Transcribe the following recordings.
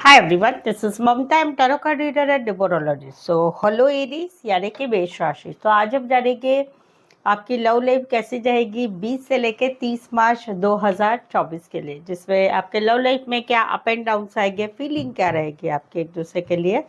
Hi everyone, this is Mamta. I'm tarot card reader and numerologist. So, hello Aries यानी कि मेष राशि। तो आज हम जानेंगे आपकी लव लाइफ कैसी जाएगी 20 से लेके 30 मार्च 2024 के लिए, जिसमें आपके लव लाइफ में क्या अप एंड डाउन आएंगे, फीलिंग क्या रहेगी आपके एक दूसरे के लिए,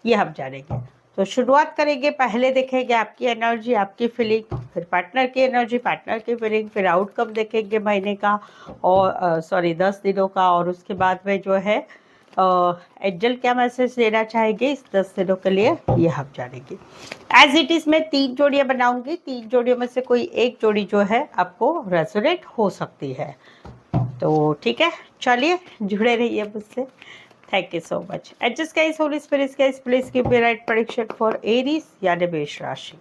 ये हम जानेंगे। तो शुरुआत करेंगे, पहले देखेंगे आपकी एनर्जी, आपकी फीलिंग, फिर पार्टनर की एनर्जी, पार्टनर की फीलिंग, फिर आउटकम देखेंगे महीने का और 10 दिनों का, और उसके बाद में जो है एंजल क्या मैसेज देना चाहेंगे इस 10 दिनों के लिए, ये हम जानेंगे। एज इट इज मैं 3 जोड़ियां बनाऊंगी, 3 जोड़ियों में से कोई एक जोड़ी जो है आपको रेजोनेट हो सकती है। तो ठीक है, चलिए जुड़े रहिए मुझसे। Thank you so much. Adjust guys, holy spirits guys, please give me right prediction for Aries यानी मेष राशि।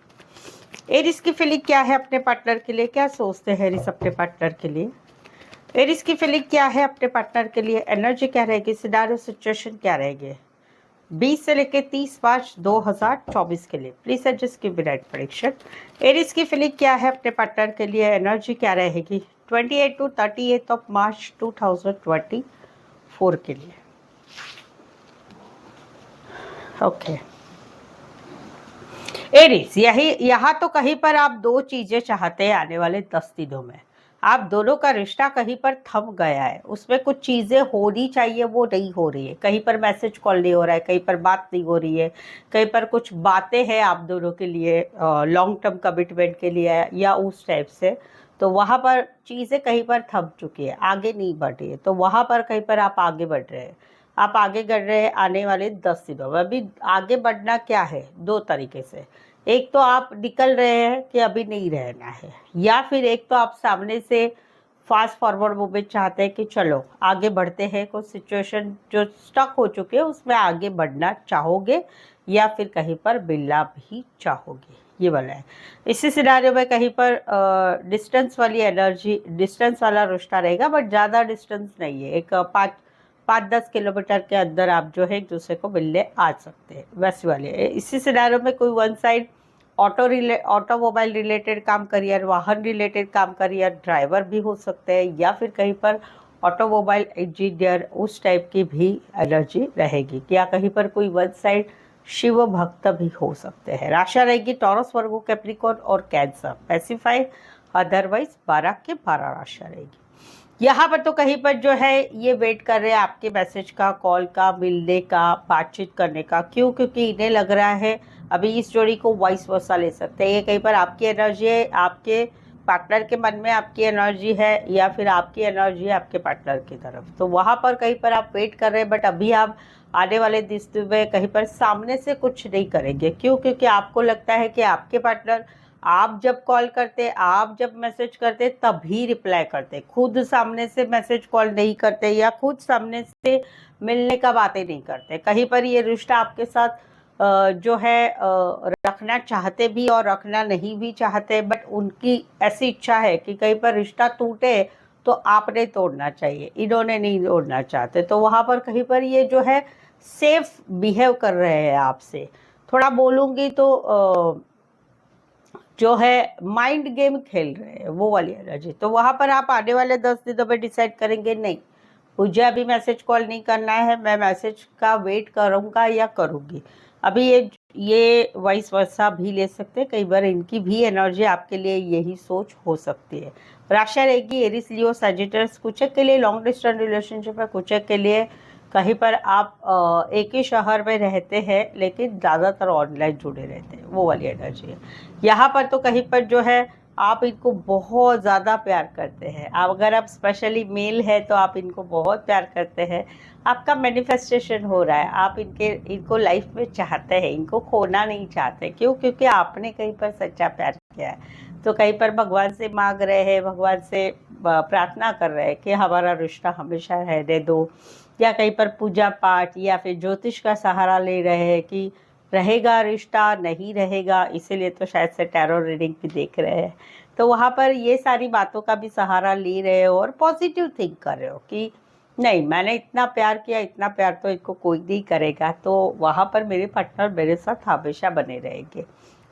एरीज की फीलिंग क्या है अपने पार्टनर के लिए, क्या सोचते हैं एरीज अपने पार्टनर के लिए, एरीज की फीलिंग क्या है अपने पार्टनर के लिए, एनर्जी क्या रहेगी, सिनारियो सिचुएशन क्या रहेगी 20 से लेकर 30 मार्च 2024 के लिए। Please adjust give me right prediction. Aries की फीलिंग क्या है अपने पार्टनर के लिए, एनर्जी क्या रहेगी 28 टू 38 ऑफ मार्च 2024 के लिए। ओके एरीज, यहाँ तो कहीं पर आप दो चीजें चाहते हैं आने वाले 10 दिनों में। आप दोनों का रिश्ता कहीं पर थम गया है, उसमें कुछ चीजें होनी चाहिए वो नहीं हो रही है, कहीं पर मैसेज कॉल नहीं हो रहा है, कहीं पर बात नहीं हो रही है, कहीं पर कुछ बातें हैं आप दोनों के लिए लॉन्ग टर्म कमिटमेंट के लिए या उस टाइप से। तो वहां पर चीजें कहीं पर थम चुकी है, आगे नहीं बढ़ रही है, तो वहां पर कहीं पर आप आगे बढ़ रहे हैं। आप आगे बढ़ रहे हैं आने वाले 10 दिनों में। अभी आगे बढ़ना क्या है, दो तरीके से। एक तो आप निकल रहे हैं कि अभी नहीं रहना है, या फिर एक तो आप सामने से फास्ट फॉरवर्ड मूवमेंट चाहते हैं कि चलो आगे बढ़ते हैं, कुछ सिचुएशन जो स्टक हो चुके हैं उसमें आगे बढ़ना चाहोगे, या फिर कहीं पर मिलना भी चाहोगे, ये वाला है। इसी सिनारियो में कहीं पर डिस्टेंस वाली एनर्जी, डिस्टेंस वाला रिश्ता रहेगा, बट ज़्यादा डिस्टेंस नहीं है, एक 5-10 किलोमीटर के अंदर आप जो है एक दूसरे को मिलने आ सकते हैं, वैसे वाले। इसी सिनारियो में कोई वन साइड ऑटोमोबाइल रिलेटेड काम करियर, वाहन रिलेटेड काम करियर, ड्राइवर भी हो सकते हैं, या फिर कहीं पर ऑटोमोबाइल इंजीनियर, उस टाइप की भी एनर्जी रहेगी। या कहीं पर कोई वन साइड शिव भक्त भी हो सकते हैं। राशि रहेगी टॉरस, वर्गो, कैप्रिकॉर्न और कैंसर। स्पेसिफाई अदरवाइज 12 के 12 राशि रहेगी। यहाँ पर तो कहीं पर जो है ये वेट कर रहे हैं आपके मैसेज का, कॉल का, मिलने का, बातचीत करने का। क्यों? क्योंकि इन्हें लग रहा है अभी इस जोड़ी को वाइस वर्सा ले सकते हैं। ये कहीं पर आपकी एनर्जी है, आपके पार्टनर के मन में आपकी एनर्जी है, या फिर आपकी एनर्जी है आपके पार्टनर की तरफ। तो वहाँ पर कहीं पर आप वेट कर रहे हैं, बट अभी आप आने वाले दिन में कहीं पर सामने से कुछ नहीं करेंगे। क्यों? क्योंकि आपको लगता है कि आपके पार्टनर आप जब कॉल करते, आप जब मैसेज करते तभी रिप्लाई करते, खुद सामने से मैसेज कॉल नहीं करते, या खुद सामने से मिलने का बातें नहीं करते। कहीं पर ये रिश्ता आपके साथ जो है रखना चाहते भी और रखना नहीं भी चाहते, बट उनकी ऐसी इच्छा है कि कहीं पर रिश्ता टूटे तो आपने तोड़ना चाहिए, इन्होंने नहीं तोड़ना चाहते। तो वहाँ पर कहीं पर ये जो है सेफ बिहेव कर रहे हैं आपसे। थोड़ा बोलूँगी तो जो है माइंड गेम खेल रहे हैं, वो वाली एनर्जी। तो वहां पर आप आने वाले 10 दिनों में डिसाइड करेंगे, नहीं मुझे अभी मैसेज कॉल नहीं करना है, मैं मैसेज का वेट करूंगा या करूंगी। अभी ये वाइस वर्सा भी ले सकते हैं, कई बार इनकी भी एनर्जी आपके लिए यही सोच हो सकती है। राशि रहेगी एरिस, लियो, सजिटर्स। कुछ के लिए लॉन्ग डिस्टेंस रिलेशनशिप है, कुछ के लिए कहीं पर आप एक ही शहर में रहते हैं लेकिन ज़्यादातर ऑनलाइन जुड़े रहते हैं, वो वाली एनर्जी है। यहाँ पर तो कहीं पर जो है आप इनको बहुत ज़्यादा प्यार करते हैं। आप अगर आप स्पेशली मेल है तो आप इनको बहुत प्यार करते हैं। आपका मैनिफेस्टेशन हो रहा है, आप इनको लाइफ में चाहते हैं, इनको खोना नहीं चाहते। क्यों? क्योंकि आपने कहीं पर सच्चा प्यार किया है। तो कहीं पर भगवान से मांग रहे हैं, भगवान से प्रार्थना कर रहे हैं कि हमारा रिश्ता हमेशा रहने दो, या कहीं पर पूजा पाठ या फिर ज्योतिष का सहारा ले रहे हैं कि रहेगा रिश्ता, नहीं रहेगा। इसीलिए तो शायद से टैरो रीडिंग भी देख रहे हैं। तो वहाँ पर ये सारी बातों का भी सहारा ले रहे हो और पॉजिटिव थिंक कर रहे हो कि नहीं, मैंने इतना प्यार किया, इतना प्यार तो इनको कोई नहीं करेगा, तो वहाँ पर मेरे पार्टनर मेरे साथ हमेशा बने रहेंगे,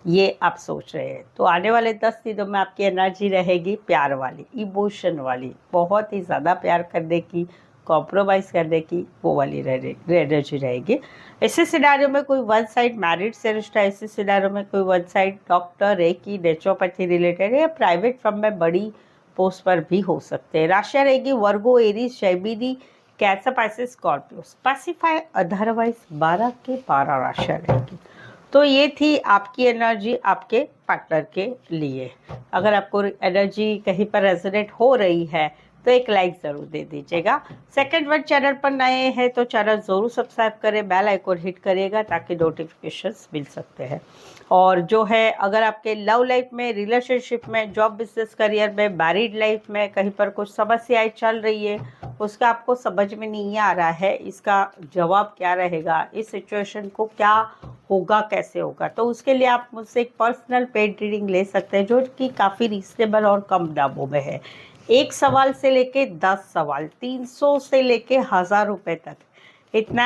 ये आप सोच रहे हैं। तो आने वाले 10 दिनों में आपकी एनर्जी रहेगी प्यार वाली, इमोशन वाली, बहुत ही ज़्यादा प्यार करने की, कॉम्प्रोमाइज़ करने की वो वाली एनर्जी रहेगी। ऐसे सिनारियो में कोई वन साइड मैरिड से रिश्ता, ऐसे सिनारियो में कोई one side doctor, reiki, naturopathy related या प्राइवेट फर्म में बड़ी पोस्ट पर भी हो सकते हैं। राशियाँ रहेगी Virgo, Aries, Gemini, Cancer, Pisces, Scorpio. Specify otherwise 12 के 12 राशियाँ रहेगी। तो ये थी आपकी एनर्जी आपके पार्टनर के लिए। अगर आपको एनर्जी कहीं पर रेजोनेट हो रही है तो एक लाइक ज़रूर दे दीजिएगा। सेकंड वन चैनल पर नए हैं तो चैनल ज़रूर सब्सक्राइब करें, बेल आइकन हिट करिएगा ताकि नोटिफिकेशंस मिल सकते हैं। और जो है अगर आपके लव लाइफ में, रिलेशनशिप में, जॉब, बिजनेस, करियर में, मैरिड लाइफ में कहीं पर कुछ समस्याएं चल रही है, उसका आपको समझ में नहीं आ रहा है, इसका जवाब क्या रहेगा, इस सिचुएशन को क्या होगा, कैसे होगा, तो उसके लिए आप मुझसे एक पर्सनल पेड रीडिंग ले सकते हैं जो कि काफ़ी रीजनेबल और कम दामों में है। एक सवाल से लेके 10 सवाल, 300 से लेके 1000 रुपये तक, इतना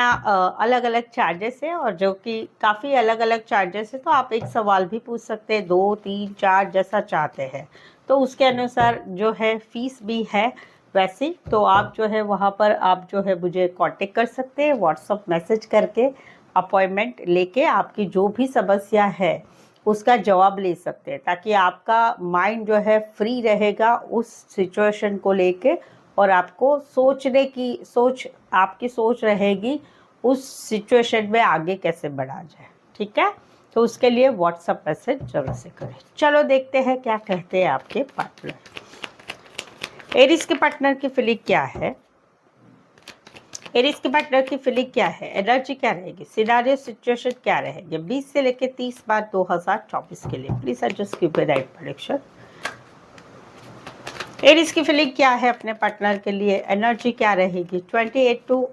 अलग अलग चार्जेस है और जो कि काफ़ी अलग अलग चार्जेस है। तो आप एक सवाल भी पूछ सकते हैं, 2, 3, 4 जैसा चाहते हैं, तो उसके अनुसार जो है फीस भी है वैसे। तो आप जो है वहाँ पर आप जो है मुझे कांटेक्ट कर सकते हैं व्हाट्सअप मैसेज करके, अपॉइंटमेंट लेके आपकी जो भी समस्या है उसका जवाब ले सकते हैं, ताकि आपका माइंड जो है फ्री रहेगा उस सिचुएशन को लेके और आपको सोचने की आपकी सोच रहेगी उस सिचुएशन में आगे कैसे बढ़ा जाए। ठीक है, तो उसके लिए व्हाट्सएप मैसेज जरूर से करें। चलो देखते हैं क्या कहते हैं आपके पार्टनर। एरीज के पार्टनर की फीलिंग क्या है? एरीज के पार्टनर की फीलिंग क्या है, एनर्जी क्या रहेगी, सिनारियो सिचुएशन क्या रहेगी 20 से लेकर 30 मार्च 2024 के लिए। Please adjust give right prediction. Aries की फीलिंग क्या है अपने पार्टनर के लिए, एनर्जी क्या रहेगी 28 टू।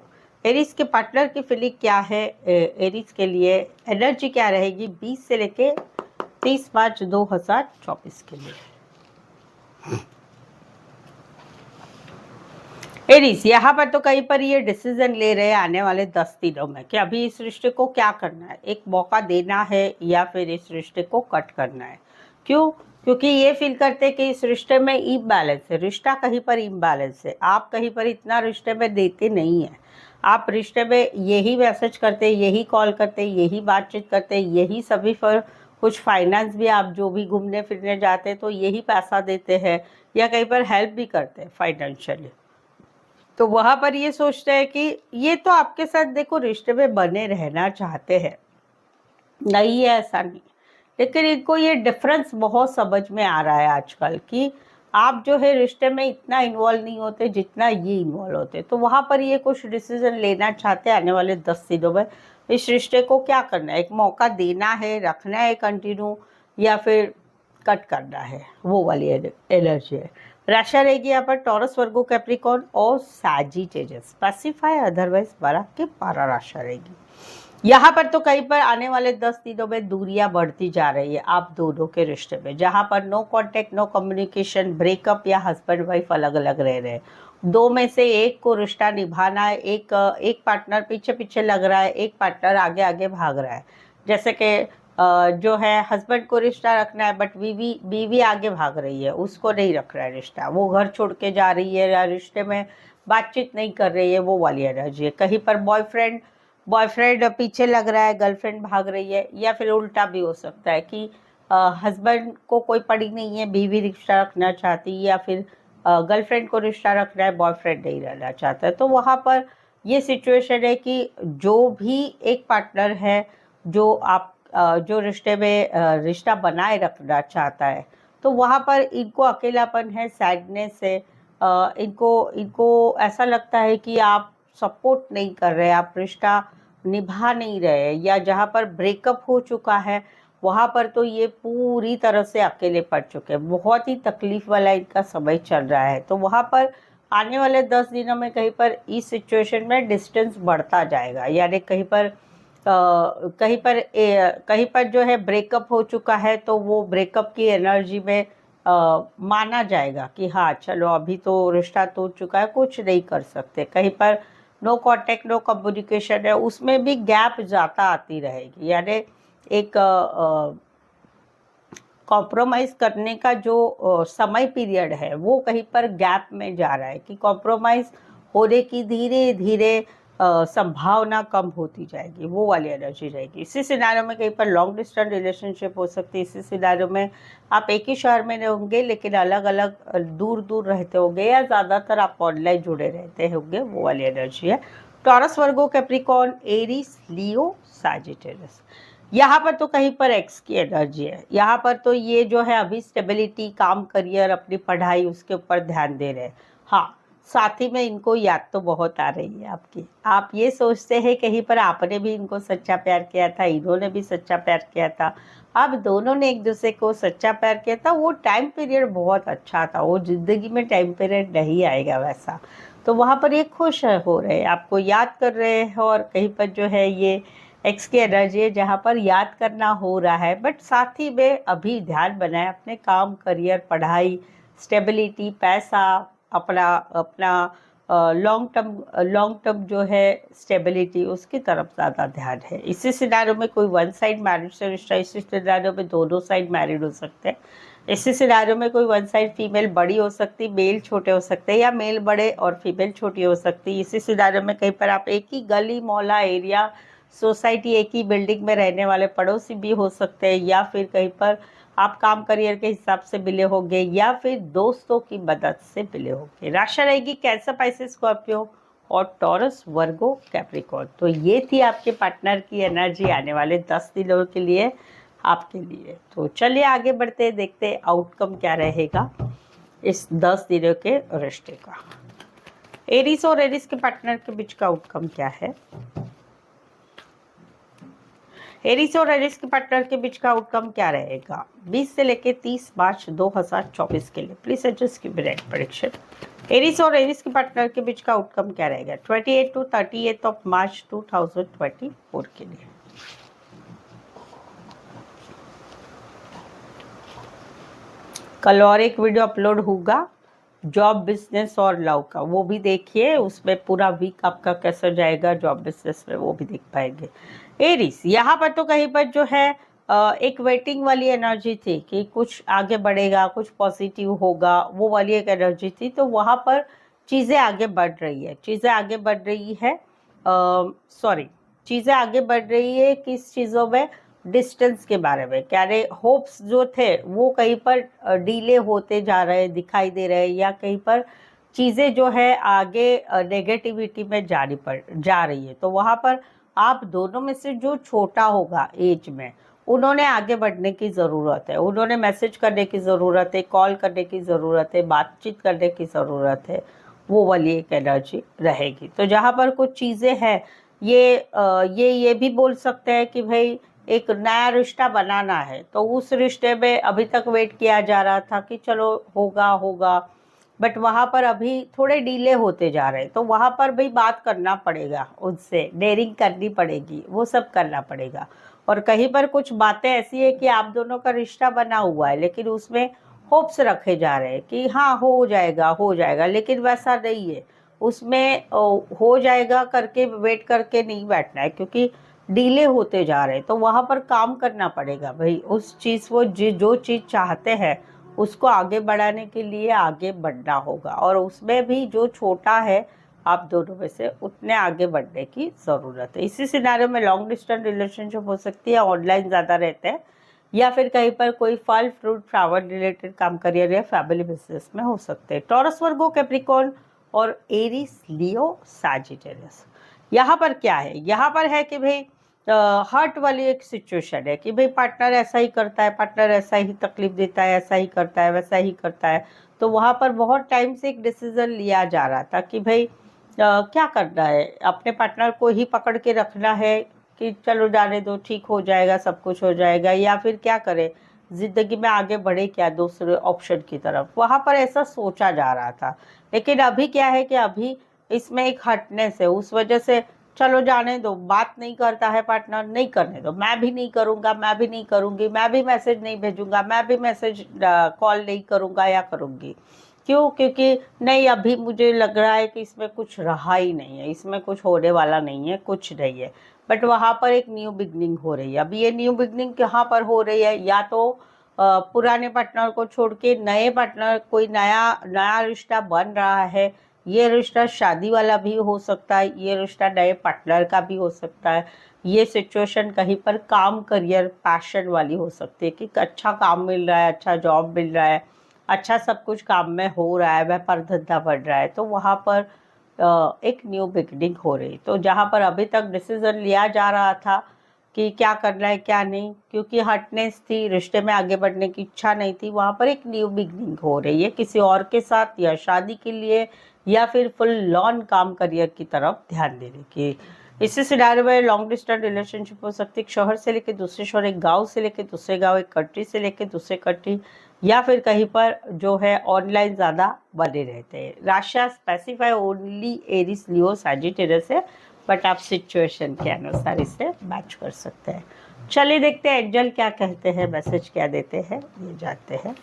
एरीज के पार्टनर की फीलिंग क्या है एरीज के लिए, एनर्जी क्या रहेगी 20 से लेके 30 मार्च 2024 के लिए। एरीज यहाँ पर तो कहीं पर ये डिसीजन ले रहे हैं आने वाले 10 दिनों में कि अभी इस रिश्ते को क्या करना है, एक मौका देना है या फिर इस रिश्ते को कट करना है। क्यों? क्योंकि ये फील करते हैं कि इस रिश्ते में इम्बैलेंस है, रिश्ता कहीं पर इम्बैलेंस है, आप कहीं पर इतना रिश्ते में देते नहीं हैं। आप रिश्ते में यही मैसेज करते, यही कॉल करते, यही बातचीत करते, यही सभी पर कुछ फाइनेंस भी, आप जो भी घूमने फिरने जाते हैं तो यही पैसा देते हैं या कहीं पर हेल्प भी करते हैं फाइनेंशियली। तो वहाँ पर ये सोचते हैं कि ये तो आपके साथ देखो रिश्ते में बने रहना चाहते हैं, नहीं है ऐसा नहीं, लेकिन इनको ये डिफरेंस बहुत समझ में आ रहा है आजकल कि आप जो है रिश्ते में इतना इन्वॉल्व नहीं होते जितना ये इन्वॉल्व होते। तो वहाँ पर ये कुछ डिसीजन लेना चाहते हैं आने वाले 10 दिनों में, इस रिश्ते को क्या करना है, एक मौका देना है, रखना है कंटिन्यू या फिर कट करना है, वो वाली एनर्जी है। राशि रहेगी यहाँ पर टॉरस, वर्गो, कैप्रिकॉर्न और सैजिटेरियस। स्पेसिफाई अदरवाइज 12 के 12 राशि रहेगी। यहाँ पर तो कहीं पर आने वाले 10 दिनों में दूरियां बढ़ती जा रही है आप दोनों के रिश्ते में, जहाँ पर no contact, no communication, breakup या हस्बैंड वाइफ अलग अलग रह रहे हैं। दो में से एक को रिश्ता निभाना है, एक पार्टनर पीछे पीछे लग रहा है, एक पार्टनर आगे आगे भाग रहा है। जैसे कि जो है हस्बैंड को रिश्ता रखना है बट बीवी आगे भाग रही है, उसको नहीं रख रहा है रिश्ता, वो घर छोड़ के जा रही है या रिश्ते में बातचीत नहीं कर रही है, वो वाली एनर्जी है। कहीं पर बॉयफ्रेंड पीछे लग रहा है, गर्लफ्रेंड भाग रही है, या फिर उल्टा भी हो सकता है कि हस्बैंड को कोई पड़ी नहीं है, बीवी रिश्ता रखना चाहती, या फिर गर्लफ्रेंड को रिश्ता रखना है, बॉयफ्रेंड नहीं रहना चाहता है। तो वहाँ पर ये सिचुएशन है कि जो भी एक पार्टनर है जो आप जो रिश्ते में रिश्ता बनाए रखना चाहता है, तो वहाँ पर इनको अकेलापन है, सैडनेस है, इनको ऐसा लगता है कि आप सपोर्ट नहीं कर रहे, आप रिश्ता निभा नहीं रहे, या जहाँ पर ब्रेकअप हो चुका है वहाँ पर तो ये पूरी तरह से अकेले पड़ चुके हैं, बहुत ही तकलीफ वाला इनका समय चल रहा है। तो वहाँ पर आने वाले 10 दिनों में कहीं पर इस सिचुएशन में डिस्टेंस बढ़ता जाएगा, यानी कहीं पर जो है ब्रेकअप हो चुका है तो वो ब्रेकअप की एनर्जी में माना जाएगा कि हाँ चलो अभी तो रिश्ता टूट चुका है, कुछ नहीं कर सकते। कहीं पर नो कांटेक्ट, नो कम्युनिकेशन है, उसमें भी गैप ज़्यादा आती रहेगी, यानी एक कॉम्प्रोमाइज़ करने का जो समय पीरियड है वो कहीं पर गैप में जा रहा है कि कॉम्प्रोमाइज़ होने की धीरे धीरे संभावना कम होती जाएगी, वो वाली एनर्जी रहेगी। इसी सिनारियो में कहीं पर लॉन्ग डिस्टेंस रिलेशनशिप हो सकती है। इसी सिनारियो में आप एक ही शहर में होंगे लेकिन अलग अलग दूर दूर रहते होंगे, या ज़्यादातर आप ऑनलाइन जुड़े रहते होंगे, वो वाली एनर्जी है। टॉरस, वर्गो, कैप्रिकॉर्न, एरीज, लियो, सैजिटेरियस। यहाँ पर तो कहीं पर एक्स की एनर्जी है। यहाँ पर तो ये जो है अभी स्टेबिलिटी, काम, करियर, अपनी पढ़ाई, उसके ऊपर ध्यान दे रहे हैं। हाँ, साथ ही में इनको याद तो बहुत आ रही है आपकी। आप ये सोचते हैं कहीं पर आपने भी इनको सच्चा प्यार किया था, इन्होंने भी सच्चा प्यार किया था, आप दोनों ने एक दूसरे को सच्चा प्यार किया था। वो टाइम पीरियड बहुत अच्छा था, वो जिंदगी में टाइम पीरियड नहीं आएगा वैसा। तो वहाँ पर ये खुश हो रहे हैं, आपको याद कर रहे हैं। और कहीं पर जो है ये एक्स की एनर्जी है जहाँ पर याद करना हो रहा है, बट साथ ही में अभी ध्यान बनाए अपने काम, करियर, पढ़ाई, स्टेबिलिटी, पैसा, अपना अपना लॉन्ग टर्म जो है स्टेबिलिटी, उसकी तरफ ज़्यादा ध्यान है। इसी सिनारियो में कोई वन साइड मैरिज से रिश्ता, इसी सिनारियो में दोनों साइड मैरिड हो सकते हैं। इसी सिनारियो में कोई वन साइड फीमेल बड़ी हो सकती, मेल छोटे हो सकते हैं, या मेल बड़े और फीमेल छोटी हो सकती। इसी सिनारियो में कहीं पर आप एक ही गली, मोहल्ला, एरिया, सोसाइटी, एक ही बिल्डिंग में रहने वाले पड़ोसी भी हो सकते हैं, या फिर कहीं पर आप काम करियर के हिसाब से मिले होंगे, या फिर दोस्तों की मदद से मिले होंगे। राशि रहेगी कैंसर, पाइसेस, स्कॉर्पियो और टॉरस, वर्गो, कैप्रिकॉर्न। तो ये थी आपके पार्टनर की एनर्जी आने वाले 10 दिनों के लिए आपके लिए। तो चलिए आगे बढ़ते हैं, देखते हैं आउटकम क्या रहेगा इस 10 दिनों के रिश्ते का। एरीज और एरीज के पार्टनर के बीच का आउटकम क्या है? एरीज और एरीज के पार्टनर के बीच का आउटकम क्या रहेगा 20 से लेके 30 मार्च 2024 के लिए? प्लीज एडजस्ट की ब्रेड प्रेडिक्शन। एरीज और एरीज के पार्टनर के बीच का आउटकम क्या रहेगा 28 टू 38 ऑफ मार्च 2024 के लिए? कल और एक वीडियो अपलोड होगा जॉब, बिजनेस और लव का, वो भी देखिए। उसमें पूरा वीक आपका कैसा जाएगा जॉब बिजनेस में, वो भी देख पाएंगे। एरीज, यहाँ पर तो कहीं पर जो है एक वेटिंग वाली एनर्जी थी कि कुछ आगे बढ़ेगा, कुछ पॉजिटिव होगा, वो वाली एक एनर्जी थी। तो वहाँ पर चीज़ें आगे बढ़ रही है, चीज़ें आगे बढ़ रही है। चीज़ें आगे बढ़ रही है किस चीज़ों में? डिस्टेंस के बारे में कह रहे। होप्स जो थे वो कहीं पर डिले होते जा रहे दिखाई दे रहे, या कहीं पर चीज़ें जो है आगे नेगेटिविटी में जा रही है। तो वहाँ पर आप दोनों में से जो छोटा होगा एज में, उन्होंने आगे बढ़ने की ज़रूरत है, उन्होंने मैसेज करने की ज़रूरत है, कॉल करने की ज़रूरत है, बातचीत करने की ज़रूरत है, वो वाली एक एनर्जी रहेगी। तो जहाँ पर कुछ चीज़ें हैं, ये भी बोल सकते हैं कि भाई एक नया रिश्ता बनाना है, तो उस रिश्ते में अभी तक वेट किया जा रहा था कि चलो होगा होगा, बट वहाँ पर अभी थोड़े डिले होते जा रहे हैं। तो वहाँ पर भी बात करना पड़ेगा, उनसे डेयरिंग करनी पड़ेगी, वो सब करना पड़ेगा। और कहीं पर कुछ बातें ऐसी है कि आप दोनों का रिश्ता बना हुआ है, लेकिन उसमें होप्स रखे जा रहे हैं कि हाँ हो जाएगा, लेकिन वैसा नहीं है। उसमें हो जाएगा करके वेट करके नहीं बैठना है, क्योंकि डिले होते जा रहे हैं। तो वहाँ पर काम करना पड़ेगा भाई, उस चीज़ वो जो चीज़ चाहते हैं उसको आगे बढ़ाने के लिए आगे बढ़ना होगा। और उसमें भी जो छोटा है आप दोनों में से, उतने आगे बढ़ने की ज़रूरत है। इसी सिनारियो में लॉन्ग डिस्टेंस रिलेशनशिप हो सकती है, ऑनलाइन ज़्यादा रहते हैं, या फिर कहीं पर कोई फल, फ्रूट, फ्लावर रिलेटेड काम, करियर या फैमिली बिजनेस में हो सकते हैं। टॉरस, वर्गो, कैप्रिकॉर्न और एरीज, लियो, सैजिटेरियस। यहाँ पर क्या है? यहाँ पर है कि भाई हर्ट वाली एक सिचुएशन है कि भाई पार्टनर ऐसा ही करता है, पार्टनर ऐसा ही तकलीफ देता है, ऐसा ही करता है, वैसा ही करता है। तो वहाँ पर बहुत टाइम से एक डिसीजन लिया जा रहा था कि भाई क्या करना है, अपने पार्टनर को ही पकड़ के रखना है कि चलो जाने दो, ठीक हो जाएगा, सब कुछ हो जाएगा, या फिर क्या करे, जिंदगी में आगे बढ़े क्या दूसरे ऑप्शन की तरफ। वहाँ पर ऐसा सोचा जा रहा था। लेकिन अभी क्या है कि अभी इसमें एक हटनेस है, उस वजह से चलो जाने दो, बात नहीं करता है पार्टनर, नहीं करने दो, मैं भी नहीं करूँगा, मैं भी नहीं करूँगी, मैं भी मैसेज नहीं भेजूंगा, मैं भी मैसेज कॉल नहीं करूँगा या करूँगी। क्यों? क्योंकि नहीं, अभी मुझे लग रहा है कि इसमें कुछ रहा ही नहीं है, इसमें कुछ होने वाला नहीं है, कुछ नहीं है। बट वहाँ पर एक न्यू बिगनिंग हो रही है। अभी ये न्यू बिगनिंग कहाँ पर हो रही है? या तो पुराने पार्टनर को छोड़ के नए पार्टनर, कोई नया रिश्ता बन रहा है, ये रिश्ता शादी वाला भी हो सकता है, ये रिश्ता नए पार्टनर का भी हो सकता है, ये सिचुएशन कहीं पर काम करियर पैशन वाली हो सकती है कि अच्छा काम मिल रहा है, अच्छा जॉब मिल रहा है, अच्छा सब कुछ काम में हो रहा है, व्यापार धंधा बढ़ रहा है, तो वहाँ पर एक न्यू बिगनिंग हो रही। तो जहाँ पर अभी तक डिसीजन लिया जा रहा था कि क्या करना है क्या नहीं, क्योंकि हटनेस थी, रिश्ते में आगे बढ़ने की इच्छा नहीं थी, वहाँ पर एक न्यू बिगनिंग हो रही है किसी और के साथ, या शादी के लिए, या फिर फुल लॉन काम करियर की तरफ ध्यान देने की। इसी सिनारियो में लॉन्ग डिस्टेंस रिलेशनशिप हो सकती है, एक शहर से लेकर दूसरे शहर, एक गांव से लेकर दूसरे गांव, एक कंट्री से लेकर दूसरे कंट्री, या फिर कहीं पर जो है ऑनलाइन ज़्यादा बने रहते हैं। राशियाँ specify only Aries Leo Sagittarius है, बट आप सिचुएशन के अनुसार इसे मैच कर सकते हैं। चलिए देखते हैं एंजल क्या कहते हैं, मैसेज क्या देते हैं, ये जानते हैं।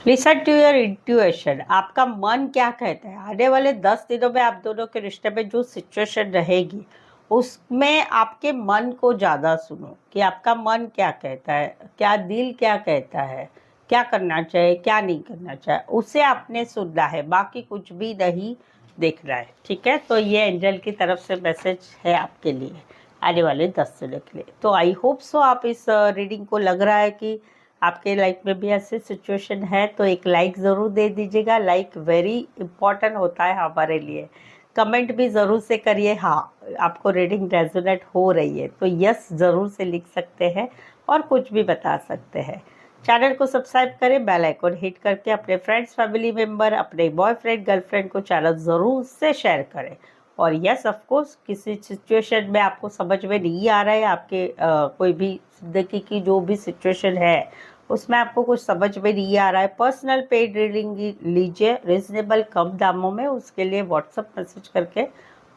लिसन टू योर इंट्यूशन, आपका मन क्या कहता है। आने वाले 10 दिनों में आप दोनों के रिश्ते में जो सिचुएशन रहेगी उसमें आपके मन को ज़्यादा सुनो कि आपका मन क्या कहता है, क्या दिल क्या कहता है, क्या करना चाहिए क्या नहीं करना चाहिए, उसे आपने सुनना है, बाकी कुछ भी नहीं देखना है। ठीक है, तो ये एंजल की तरफ से मैसेज है आपके लिए आने वाले 10 दिनों के लिए। तो आई होप सो आप इस रीडिंग को लग रहा है कि आपके लाइफ में भी ऐसे सिचुएशन है, तो एक लाइक ज़रूर दे दीजिएगा। लाइक वेरी इंपॉर्टेंट होता है हमारे लिए। कमेंट भी ज़रूर से करिए, हाँ आपको रीडिंग रेजोनेट हो रही है तो यस ज़रूर से लिख सकते हैं और कुछ भी बता सकते हैं। चैनल को सब्सक्राइब करें, बेल आइकन हिट करके अपने फ्रेंड्स फैमिली मेम्बर, अपने बॉयफ्रेंड गर्लफ्रेंड को चैनल ज़रूर से शेयर करें। और यस ऑफ कोर्स, किसी सिचुएशन में आपको समझ में नहीं आ रहा है, आपके कोई भी ज़िंदगी की जो भी सिचुएशन है उसमें आपको कुछ समझ में नहीं आ रहा है, पर्सनल पेड रीडिंग लीजिए रिजनेबल कम दामों में। उसके लिए व्हाट्सएप मैसेज करके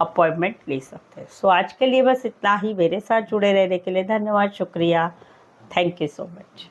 अपॉइंटमेंट ले सकते हैं। सो आज के लिए बस इतना ही। मेरे साथ जुड़े रहने के लिए धन्यवाद, शुक्रिया, थैंक यू सो मच।